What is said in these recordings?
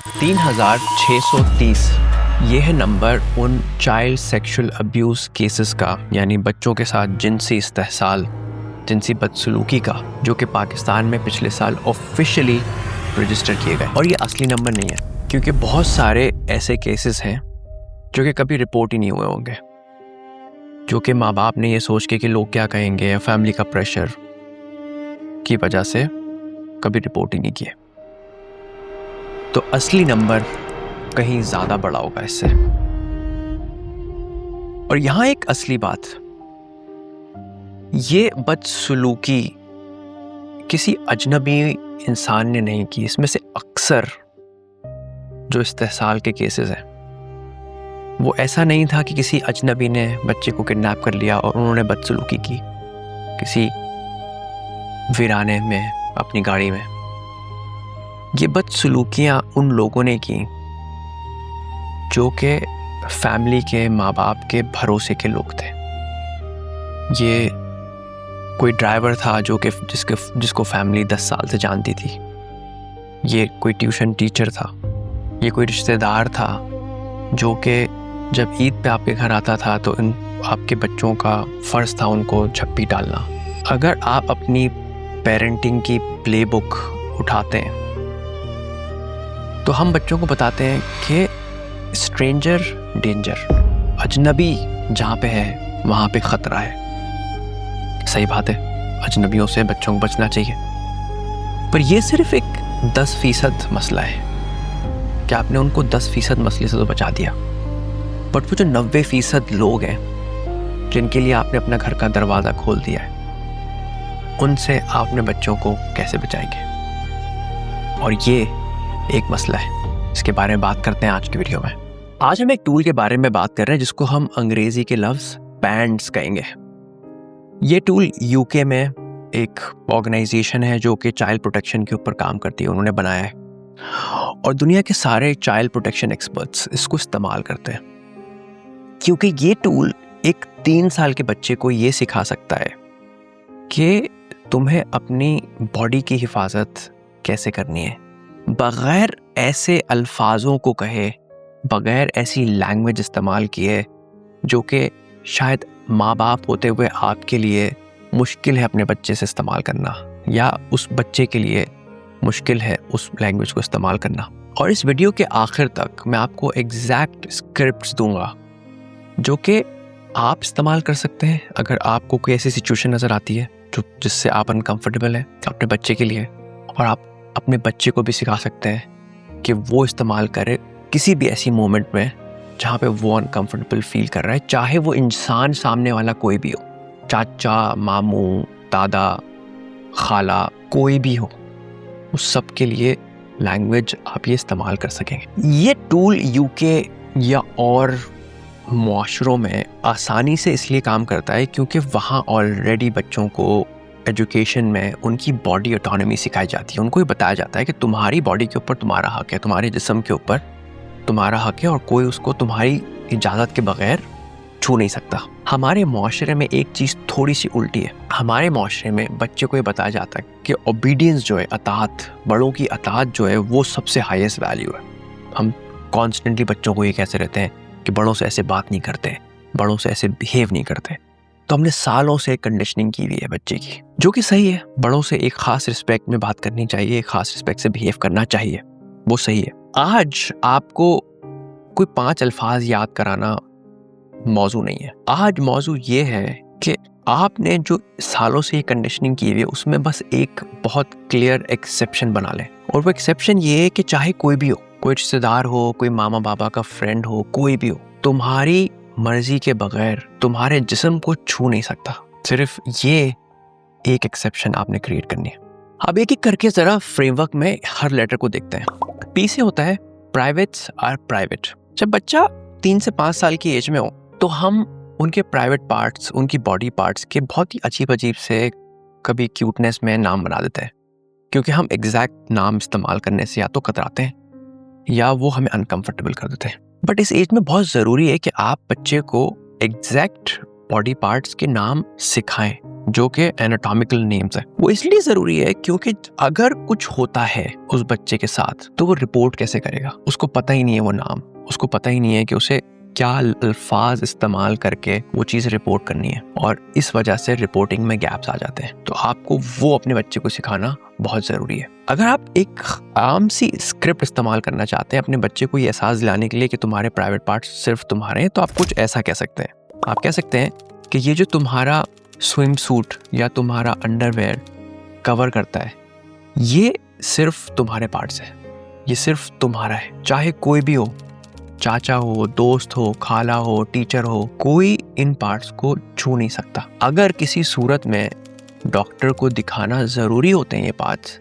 3630 ये है नंबर उन चाइल्ड सेक्सुअल अब्यूज़ केसेस का, यानी बच्चों के साथ जिनसी इस्तेहसाल, जिनसी बदसलूकी का, जो कि पाकिस्तान में पिछले साल ऑफिशियली रजिस्टर किए गए। और ये असली नंबर नहीं है, क्योंकि बहुत सारे ऐसे केसेस हैं जो कि कभी रिपोर्ट ही नहीं हुए होंगे, जो कि माँ बाप ने ये सोच के कि लोग क्या कहेंगे या फैमिली का प्रेशर की वजह से कभी रिपोर्ट ही नहीं किए। तो असली नंबर कहीं ज़्यादा बड़ा होगा इससे। और यहाँ एक असली बात, ये बदसलूकी किसी अजनबी इंसान ने नहीं की। इसमें से अक्सर जो इस्तेहसाल के केसेस हैं वो ऐसा नहीं था कि किसी अजनबी ने बच्चे को किडनैप कर लिया और उन्होंने बदसलूकी की किसी वीराने में अपनी गाड़ी में। ये बदसलूकियाँ उन लोगों ने की जो कि फैमिली के, माँ बाप के भरोसे के लोग थे। ये कोई ड्राइवर था जो कि जिसको फैमिली 10 साल से जानती थी। ये कोई ट्यूशन टीचर था। ये कोई रिश्तेदार था जो कि जब ईद पे आपके घर आता था तो आपके बच्चों का फ़र्ज़ था उनको छप्पी डालना। अगर आप अपनी पेरेंटिंग की प्लेबुक उठाते हैं तो हम बच्चों को बताते हैं कि स्ट्रेंजर डेंजर, अजनबी जहाँ पे है वहाँ पे ख़तरा है। सही बात है, अजनबियों से बच्चों को बचना चाहिए, पर यह सिर्फ एक 10% मसला है कि आपने उनको 10% मसले से तो बचा दिया, बट वो जो 90% लोग हैं जिनके लिए आपने अपना घर का दरवाज़ा खोल दिया है, उनसे आपने बच्चों को कैसे बचाएंगे? और ये एक मसला है, इसके बारे में बात करते हैं आज की वीडियो में। आज हम एक टूल के बारे में बात कर रहे हैं जिसको हम अंग्रेजी के लफ्ज़ बैंड्स कहेंगे। ये टूल यूके में एक ऑर्गेनाइजेशन है जो कि चाइल्ड प्रोटेक्शन के ऊपर काम करती है, उन्होंने बनाया है, और दुनिया के सारे चाइल्ड प्रोटेक्शन एक्सपर्ट्स इसको इस्तेमाल करते हैं, क्योंकि ये टूल एक 3 साल के बच्चे को ये सिखा सकता है कि तुम्हें अपनी बॉडी की हिफाजत कैसे करनी है, बग़ैर ऐसे अल्फाजों को कहे, बग़ैर ऐसी लैंग्वेज इस्तेमाल किए जो कि शायद माँ बाप होते हुए आपके लिए मुश्किल है अपने बच्चे से इस्तेमाल करना, या उस बच्चे के लिए मुश्किल है उस लैंग्वेज को इस्तेमाल करना। और इस वीडियो के आखिर तक मैं आपको एग्जैक्ट स्क्रिप्ट्स दूंगा जो कि आप इस्तेमाल कर सकते हैं अगर आपको कोई ऐसी सिचुएशन नज़र आती है जिससे आप अनकंफर्टेबल हैं अपने बच्चे के लिए, और आप अपने बच्चे को भी सिखा सकते हैं कि वो इस्तेमाल करे किसी भी ऐसी मोमेंट में जहाँ पे वो अनकंफर्टेबल फील कर रहा है, चाहे वो इंसान सामने वाला कोई भी हो, चाचा, मामू, दादा, खाला, कोई भी हो, उस सब के लिए लैंग्वेज आप ये इस्तेमाल कर सकेंगे। ये टूल यूके या और मुआशरों में आसानी से इसलिए काम करता है क्योंकि वहाँ ऑलरेडी बच्चों को एजुकेशन में उनकी बॉडी ऑटोनॉमी सिखाई जाती है। उनको ये बताया जाता है कि तुम्हारी बॉडी के ऊपर तुम्हारा हक है, तुम्हारे जिस्म के ऊपर तुम्हारा हक है, और कोई उसको तुम्हारी इजाज़त के बगैर छू नहीं सकता। हमारे मुआशरे में एक चीज़ थोड़ी सी उल्टी है। हमारे मुआशरे में बच्चे को ये बताया जाता है कि ओबीडियंस जो है, अताअत, बड़ों की अताअत जो है वो सबसे हाईएस्ट वैल्यू है। हम कॉन्स्टेंटली बच्चों को ये कहते रहते हैं कि बड़ों से ऐसे बात नहीं करते, बड़ों से ऐसे बिहेव नहीं करते। तो हमने सालों से कंडीशनिंग की हुई है बच्चे की, जो कि सही है। बड़ों से एक ख़ास रिस्पेक्ट में बात करनी चाहिए, एक ख़ास रिस्पेक्ट से बिहेव करना चाहिए, वो सही है। आज आपको कोई 5 अल्फाज याद कराना मौजू नहीं है। आज मौजू ये है कि आपने जो सालों से ये कंडीशनिंग की हुई है उसमें बस एक बहुत क्लियर एक्सेप्शन बना लें, और वो एक्सेप्शन ये है कि चाहे कोई भी हो, कोई रिश्तेदार हो, कोई मामा बाबा का फ्रेंड हो, कोई भी हो, तुम्हारी मर्जी के बगैर तुम्हारे जिस्म को छू नहीं सकता। सिर्फ ये एक एक्सेप्शन आपने क्रिएट करनी है। अब एक एक करके जरा फ्रेमवर्क में हर लेटर को देखते हैं। पी से होता है प्राइवेट्स आर प्राइवेट। जब बच्चा 3 से 5 साल की एज में हो तो हम उनके प्राइवेट पार्ट्स, उनकी बॉडी पार्ट्स के बहुत ही अजीब अजीब से, कभी क्यूटनेस में नाम बना देते हैं, क्योंकि हम एग्जैक्ट नाम इस्तेमाल करने से या तो कतराते हैं या वो हमें अनकंफर्टेबल कर देते हैं। बट इस एज में बहुत ज़रूरी है कि आप बच्चे को एग्जैक्ट बॉडी पार्ट्स के नाम सिखाएं, जो कि एनाटॉमिकल नेम्स है। वो इसलिए जरूरी है क्योंकि अगर कुछ होता है उस बच्चे के साथ तो वो रिपोर्ट कैसे करेगा? उसको पता ही नहीं है वो नाम, उसको पता ही नहीं है कि उसे क्या अल्फाज इस्तेमाल करके वो चीज़ रिपोर्ट करनी है, और इस वजह से रिपोर्टिंग में गैप्स आ जाते हैं। तो आपको वो अपने बच्चे को सिखाना बहुत ज़रूरी है। अगर आप एक आम सी स्क्रिप्ट इस्तेमाल करना चाहते हैं अपने बच्चे को ये एहसास दिलाने के लिए कि तुम्हारे प्राइवेट पार्ट्स सिर्फ तुम्हारे हैं, तो आप कुछ ऐसा कह सकते हैं। आप कह सकते हैं कि ये जो तुम्हारा स्विम सूट या तुम्हारा अंडरवेयर कवर करता है, ये सिर्फ तुम्हारे पार्ट्स है, ये सिर्फ तुम्हारा है। चाहे कोई भी हो, चाचा हो, दोस्त हो, खाला हो, टीचर हो, कोई इन पार्ट्स को छू नहीं सकता। अगर किसी सूरत में डॉक्टर को दिखाना जरूरी होते हैं ये पार्ट्स,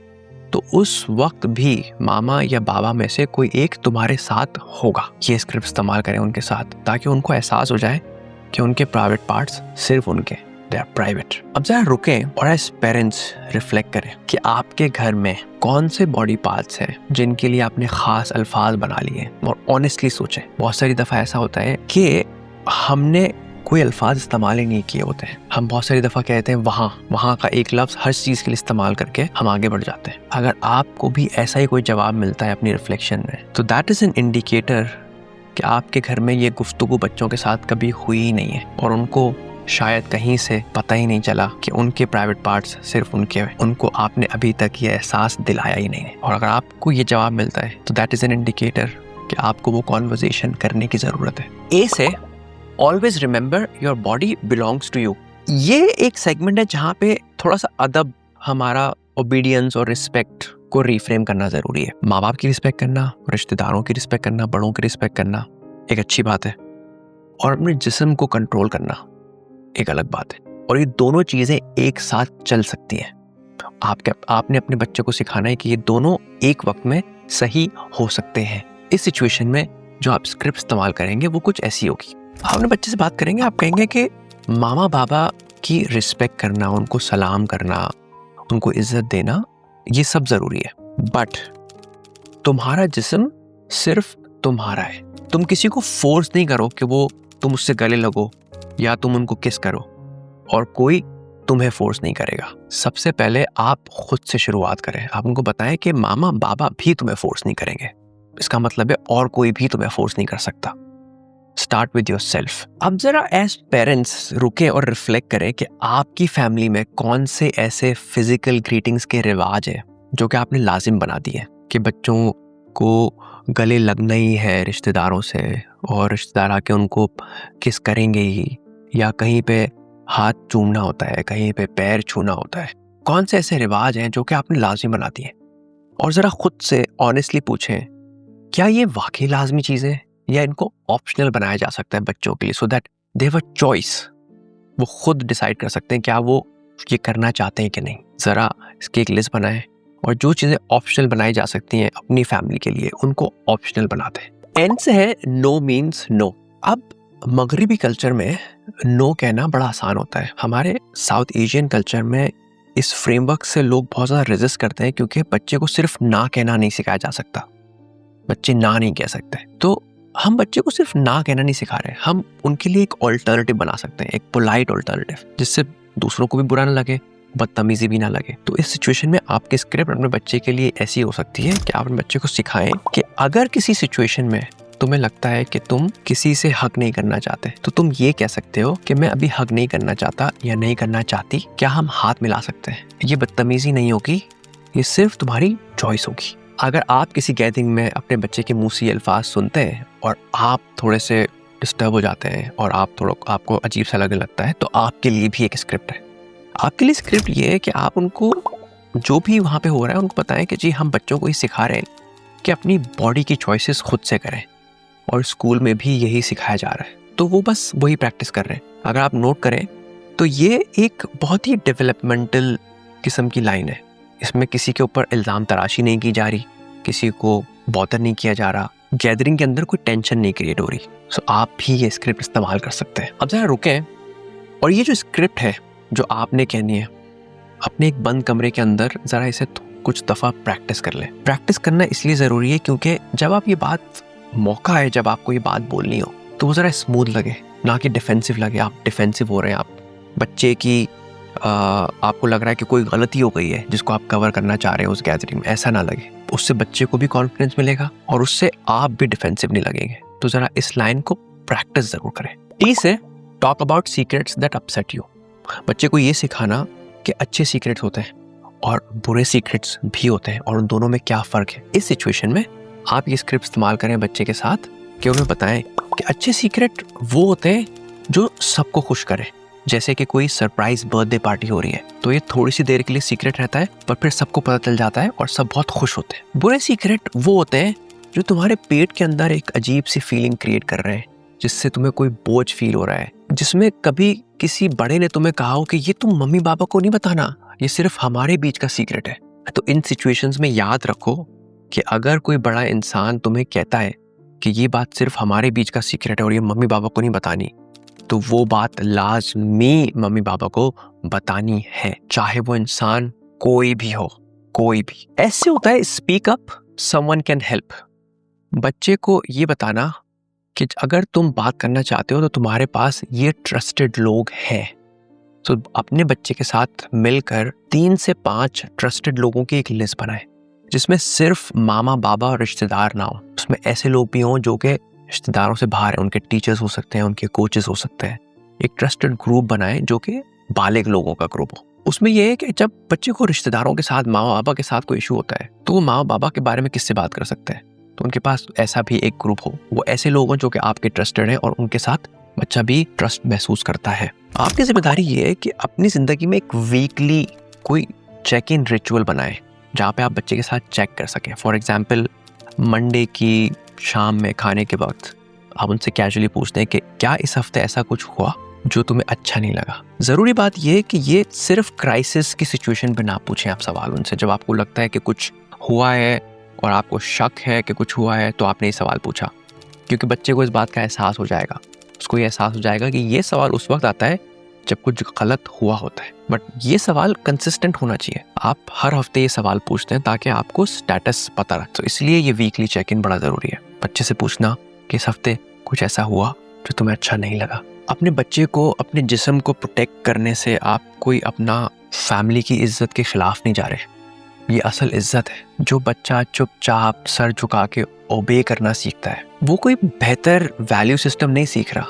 तो उस वक्त भी मामा या बाबा में से कोई एक तुम्हारे साथ होगा। ये स्क्रिप्ट इस्तेमाल करें उनके साथ ताकि उनको एहसास हो जाए कि उनके प्राइवेट पार्ट्स सिर्फ उनके, दे आर प्राइवेट। अब जरा रुकें और एज पेरेंट्स रिफ्लेक्ट करें कि आपके घर में कौन से बॉडी पार्ट्स हैं जिनके लिए आपने खास अल्फाज बना लिए, और ऑनेस्टली सोचें। बहुत सारी दफ़ा ऐसा होता है कि हमने कोई अल्फाज इस्तेमाल ही नहीं किए होते हैं। हम बहुत सारी दफ़ा कहते हैं वहाँ का एक लफ्ज़ हर चीज़ के लिए इस्तेमाल करके हम आगे बढ़ जाते हैं। अगर आपको भी ऐसा ही कोई जवाब मिलता है अपनी रिफ्लेक्शन में, तो दैट इज़ एन इंडिकेटर कि आपके घर में ये गुफ्तगू बच्चों के साथ कभी हुई ही नहीं है, और उनको शायद कहीं से पता ही नहीं चला कि उनके प्राइवेट पार्ट्स सिर्फ उनके हैं। उनको आपने अभी तक ये एहसास दिलाया ही नहीं है। और अगर आपको ये जवाब मिलता है तो दैट इज़ एन इंडिकेटर कि आपको वो कॉन्वर्सेशन करने की ज़रूरत है। ए से always remember your body belongs to you. ये एक सेगमेंट है जहाँ पे थोड़ा सा अदब, हमारा ओबीडियंस और रिस्पेक्ट को रिफ्रेम करना ज़रूरी है। माँ बाप की रिस्पेक्ट करना, रिश्तेदारों की रिस्पेक्ट करना, बड़ों की रिस्पेक्ट करना एक अच्छी बात है, और अपने जिस्म को कंट्रोल करना एक अलग बात है। और ये दोनों चीजें एक साथ चल सकती हैं। आपने अपने बच्चे को सिखाना है कि ये दोनों एक वक्त में सही हो सकते हैं। इस सिचुएशन में जो आप स्क्रिप्ट इस्तेमाल करेंगे वो कुछ ऐसी होगी। आप अपने बच्चे से बात करेंगे, आप कहेंगे कि मामा बाबा की रिस्पेक्ट करना, उनको सलाम करना, उनको इज्जत देना, ये सब जरूरी है, बट तुम्हारा जिस्म सिर्फ तुम्हारा है। तुम किसी को फोर्स नहीं करो कि वो तुम उससे गले लगो या तुम उनको किस करो, और कोई तुम्हें फोर्स नहीं करेगा। सबसे पहले आप खुद से शुरुआत करें। आप उनको बताएं कि मामा बाबा भी तुम्हें फोर्स नहीं करेंगे। इसका मतलब है और कोई भी तुम्हें फोर्स नहीं कर सकता। Start with yourself. अब जरा एज पेरेंट्स रुकें और रिफ्लेक्ट करें कि आपकी फैमिली में कौन से ऐसे फिजिकल ग्रीटिंग्स के रिवाज है जो कि आपने लाजिम बना दिए कि बच्चों को गले लगना ही है रिश्तेदारों से, और रिश्तेदार आके उनको किस करेंगे ही, या कहीं पे हाथ चूमना होता है, कहीं पे पैर छूना होता है। कौन से ऐसे रिवाज हैं जो कि आपने लाजमी बना दिए? और ज़रा खुद से ऑनेस्टली पूछें, क्या ये वाकई लाजमी चीज़ है या इनको ऑप्शनल बनाया जा सकता है बच्चों के लिए, so that they have a choice. वो खुद डिसाइड कर सकते हैं क्या वो ये करना चाहते हैं कि नहीं। ज़रा इसकी एक लिस्ट बनाएं, और जो चीज़ें ऑप्शनल बनाई जा सकती हैं अपनी फैमिली के लिए, उनको ऑप्शनल बनाते हैं। एंड से है नो मीन्स नो। अब मगरिबी कल्चर में नो कहना बड़ा आसान होता है। हमारे साउथ एशियन कल्चर में इस फ्रेमवर्क से लोग बहुत ज़्यादा रेजिस्ट करते हैं, क्योंकि बच्चे को सिर्फ ना कहना नहीं सिखाया जा सकता। बच्चे ना नहीं कह सकते, तो हम बच्चे को सिर्फ ना कहना नहीं सिखा रहे, हम उनके लिए एक ऑल्टरनेटिव बना सकते हैं, एक पोलाइट ऑल्टरनेटिव, जिससे दूसरों को भी बुरा ना लगे, बदतमीजी भी ना लगे। तो इस सिचुएशन में आपकी स्क्रिप्ट अपने बच्चे के लिए ऐसी हो सकती है कि आप अपने बच्चे को सिखाएं कि अगर किसी सिचुएशन में तुम्हें लगता है कि तुम किसी से हक नहीं करना चाहते, तो तुम ये कह सकते हो कि मैं अभी हक नहीं करना चाहता या नहीं करना चाहती, क्या हम हाथ मिला सकते हैं? ये बदतमीजी नहीं होगी, ये सिर्फ तुम्हारी चॉइस होगी। अगर आप किसी गैदरिंग में अपने बच्चे के मुंह से अल्फाज सुनते हैं और आप थोड़े से डिस्टर्ब हो जाते हैं और आपको अजीब सा लगने लगता है, तो आपके लिए भी एक स्क्रिप्ट है। आपके लिए स्क्रिप्ट ये है कि आप उनको जो भी वहाँ पे हो रहा है उनको बताएं कि जी हम बच्चों को ये सिखा रहे हैं कि अपनी बॉडी की चॉइसेस खुद से करें, और स्कूल में भी यही सिखाया जा रहा है, तो वो बस वही प्रैक्टिस कर रहे हैं। अगर आप नोट करें तो ये एक बहुत ही डेवलपमेंटल किस्म की लाइन है। इसमें किसी के ऊपर इल्ज़ाम तराशी नहीं की जा रही, किसी को बॉदर नहीं किया जा रहा, गैदरिंग के अंदर कोई टेंशन नहीं क्रिएट हो रही। सो आप भी ये स्क्रिप्ट इस्तेमाल कर सकते हैं। अब ज़रा रुकें और ये जो स्क्रिप्ट है जो आपने कहनी है, अपने एक बंद कमरे के अंदर ज़रा इसे कुछ दफ़ा प्रैक्टिस कर लें। प्रैक्टिस करना इसलिए ज़रूरी है क्योंकि जब आप ये बात मौका है, जब आपको ये बात बोलनी हो, तो वो ज़रा स्मूथ लगे, ना कि डिफेंसिव लगे। आप डिफेंसिव हो रहे हैं, आप बच्चे की आपको लग रहा है कि कोई गलती हो गई है जिसको आप कवर करना चाह रहे हैं उस गैदरिंग में, ऐसा ना लगे। उससे बच्चे को भी कॉन्फिडेंस मिलेगा और उससे आप भी डिफेंसिव नहीं लगेंगे। तो जरा इस लाइन को प्रैक्टिस जरूर करें। टी से talk about secrets that upset you. बच्चे को ये सिखाना कि अच्छे सीक्रेट्स होते हैं और बुरे सीक्रेट्स भी होते हैं और उन दोनों में क्या फ़र्क है। इस सिचुएशन में आप ये स्क्रिप्ट इस्तेमाल करें बच्चे के साथ कि उन्हें बताएं कि अच्छे सीक्रेट वो होते हैं जो सबको खुश करें। जैसे कि कोई सरप्राइज बर्थडे पार्टी हो रही है तो ये थोड़ी सी देर के लिए सीक्रेट रहता है पर फिर सबको पता चल जाता है और सब बहुत खुश होते हैं। बुरे सीक्रेट वो होते हैं जो तुम्हारे पेट के अंदर एक अजीब सी फीलिंग क्रिएट कर रहे हैं, जिससे तुम्हें कोई बोझ फील हो रहा है, जिसमें कभी किसी बड़े ने तुम्हें कहा हो कि ये तुम मम्मी पापा को नहीं बताना, ये सिर्फ हमारे बीच का सीक्रेट है। तो इन सिचुएशंस में याद रखो कि अगर कोई बड़ा इंसान तुम्हें कहता है कि ये बात सिर्फ हमारे बीच का सीक्रेट है और ये मम्मी पापा को नहीं बतानी, तो वो बात लाजमी मम्मी पापा को बतानी है, चाहे वो इंसान कोई भी हो, कोई भी। ऐसे होता है speak up, someone can help. बच्चे को ये बताना कि अगर तुम बात करना चाहते हो तो तुम्हारे पास ये ट्रस्टेड लोग हैं। तो अपने बच्चे के साथ मिलकर 3 से 5 ट्रस्टेड लोगों की एक लिस्ट बनाएं, जिसमें सिर्फ मामा बाबा और रिश्तेदार ना हो, उसमें ऐसे लोग भी हों जो कि रिश्तेदारों से बाहर हैं, उनके टीचर्स हो सकते हैं, उनके कोचेस हो सकते हैं। एक ट्रस्टेड ग्रुप बनाएं जो कि बालिग लोगों का ग्रुप हो। उसमें यह है कि जब बच्चे को रिश्तेदारों के साथ, मामा बाबा के साथ कोई इशू होता है तो वो मामा बाबा के बारे में किससे बात कर सकते हैं, तो उनके पास ऐसा भी एक ग्रुप हो। वो ऐसे लोग हों जो कि आपके ट्रस्टेड हैं और उनके साथ बच्चा भी ट्रस्ट महसूस करता है। आपकी जिम्मेदारी ये है कि अपनी जिंदगी में एक वीकली कोई चेक इन रिचुअल बनाएं जहाँ पे आप बच्चे के साथ चेक कर सकें। फॉर एग्जाम्पल, मंडे की शाम में खाने के वक्त आप उनसे कैजुअली पूछते हैं कि क्या इस हफ्ते ऐसा कुछ हुआ जो तुम्हें अच्छा नहीं लगा। ज़रूरी बात यह है कि ये सिर्फ क्राइसिस की सिचुएशन पे ना पूछें आप सवाल उनसे। जब आपको लगता है कि कुछ हुआ है और आपको शक है कि कुछ हुआ है तो आपने ये सवाल पूछा, क्योंकि बच्चे को इस बात का एहसास हो जाएगा। उसको ये एहसास हो जाएगा कि ये सवाल उस वक्त आता है जब कुछ गलत हुआ होता है, बट ये सवाल कंसिस्टेंट होना चाहिए। आप हर हफ्ते ये सवाल पूछते हैं ताकि आपको स्टेटस पता रहे। तो इसलिए ये वीकली चेक इन बड़ा ज़रूरी है। बच्चे से पूछना कि इस हफ्ते कुछ ऐसा हुआ जो तुम्हें अच्छा नहीं लगा। अपने बच्चे को अपने जिस्म को प्रोटेक्ट करने से आप कोई अपना फैमिली की इज्जत के खिलाफ नहीं जा रहे। ये असल इज्जत है। जो बच्चा चुपचाप सर झुका के ओबे करना सीखता है वो कोई बेहतर वैल्यू सिस्टम नहीं सीख रहा,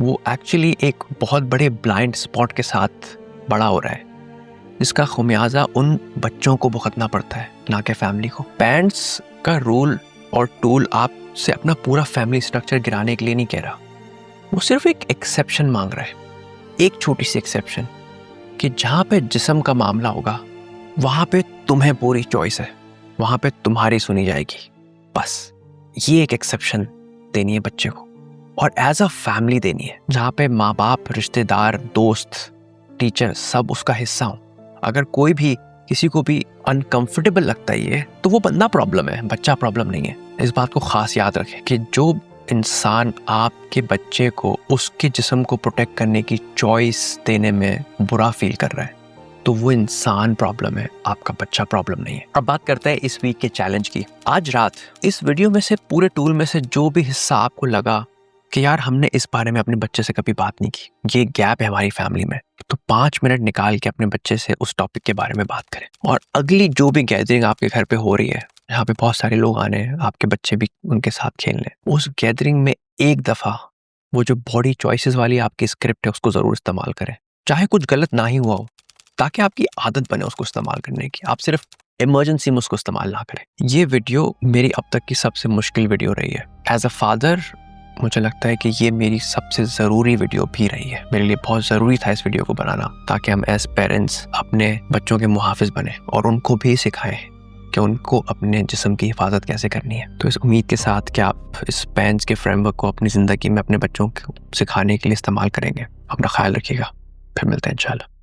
वो एक्चुअली एक बहुत बड़े ब्लाइंड स्पॉट के साथ बड़ा हो रहा है, जिसका खुमियाजा उन बच्चों को भुगतना पड़ता है, ना कि फैमिली को। पेरेंट्स का रूल और टूल आपसे अपना पूरा फैमिली स्ट्रक्चर गिराने के लिए नहीं कह रहा, वो सिर्फ एक एक्सेप्शन मांग रहा है, एक छोटी सी एक्सेप्शन कि जहाँ पे जिस्म का मामला होगा वहाँ पे तुम्हें पूरी चॉइस है, वहाँ पे तुम्हारी सुनी जाएगी। बस ये एक एक्सेप्शन देनी है बच्चे को और एज अ फैमिली देनी है, जहाँ पे माँ बाप, रिश्तेदार, दोस्त, टीचर सब उसका हिस्सा हो। अगर कोई भी किसी को भी अनकंफर्टेबल लगता है ये, तो वो बंदा प्रॉब्लम है, बच्चा प्रॉब्लम नहीं है। इस बात को खास याद रखें कि जो इंसान आपके बच्चे को उसके जिस्म को प्रोटेक्ट करने की चॉइस देने में बुरा फील कर रहा है तो वो इंसान प्रॉब्लम है, आपका बच्चा प्रॉब्लम नहीं है। अब बात करते हैं इस वीक के चैलेंज की। आज रात इस वीडियो में से, पूरे टूल में से जो भी हिस्सा आपको लगा कि यार हमने इस बारे में अपने बच्चे से कभी बात नहीं की, ये गैप है हमारी फैमिली में, तो 5 मिनट निकाल के अपने बच्चे से उस टॉपिक के बारे में बात करें। और अगली जो भी गैदरिंग आपके घर पे हो रही है, यहाँ पे बहुत सारे लोग आने हैं, आपके बच्चे भी उनके साथ खेलने, उस गैदरिंग में एक दफ़ा वो जो बॉडी चॉइसेस वाली आपकी स्क्रिप्ट है उसको ज़रूर इस्तेमाल करें, चाहे कुछ गलत ना ही हुआ हो, ताकि आपकी आदत बने उसको इस्तेमाल करने की। आप सिर्फ इमरजेंसी में उसको इस्तेमाल ना करें। ये वीडियो मेरी अब तक की सबसे मुश्किल वीडियो रही है। एज अ फादर मुझे लगता है कि ये मेरी सबसे ज़रूरी वीडियो भी रही है। मेरे लिए बहुत ज़रूरी था इस वीडियो को बनाना, ताकि हम एज पेरेंट्स अपने बच्चों के मुहाफिज बने और उनको भी सिखाएं कि उनको अपने जिस्म की हिफाजत कैसे करनी है। तो इस उम्मीद के साथ कि आप इस पेंस के फ्रेमवर्क को अपनी ज़िंदगी में अपने बच्चों को सिखाने के लिए इस्तेमाल करेंगे। अपना ख्याल रखिएगा, फिर मिलते हैं इंशाल्लाह।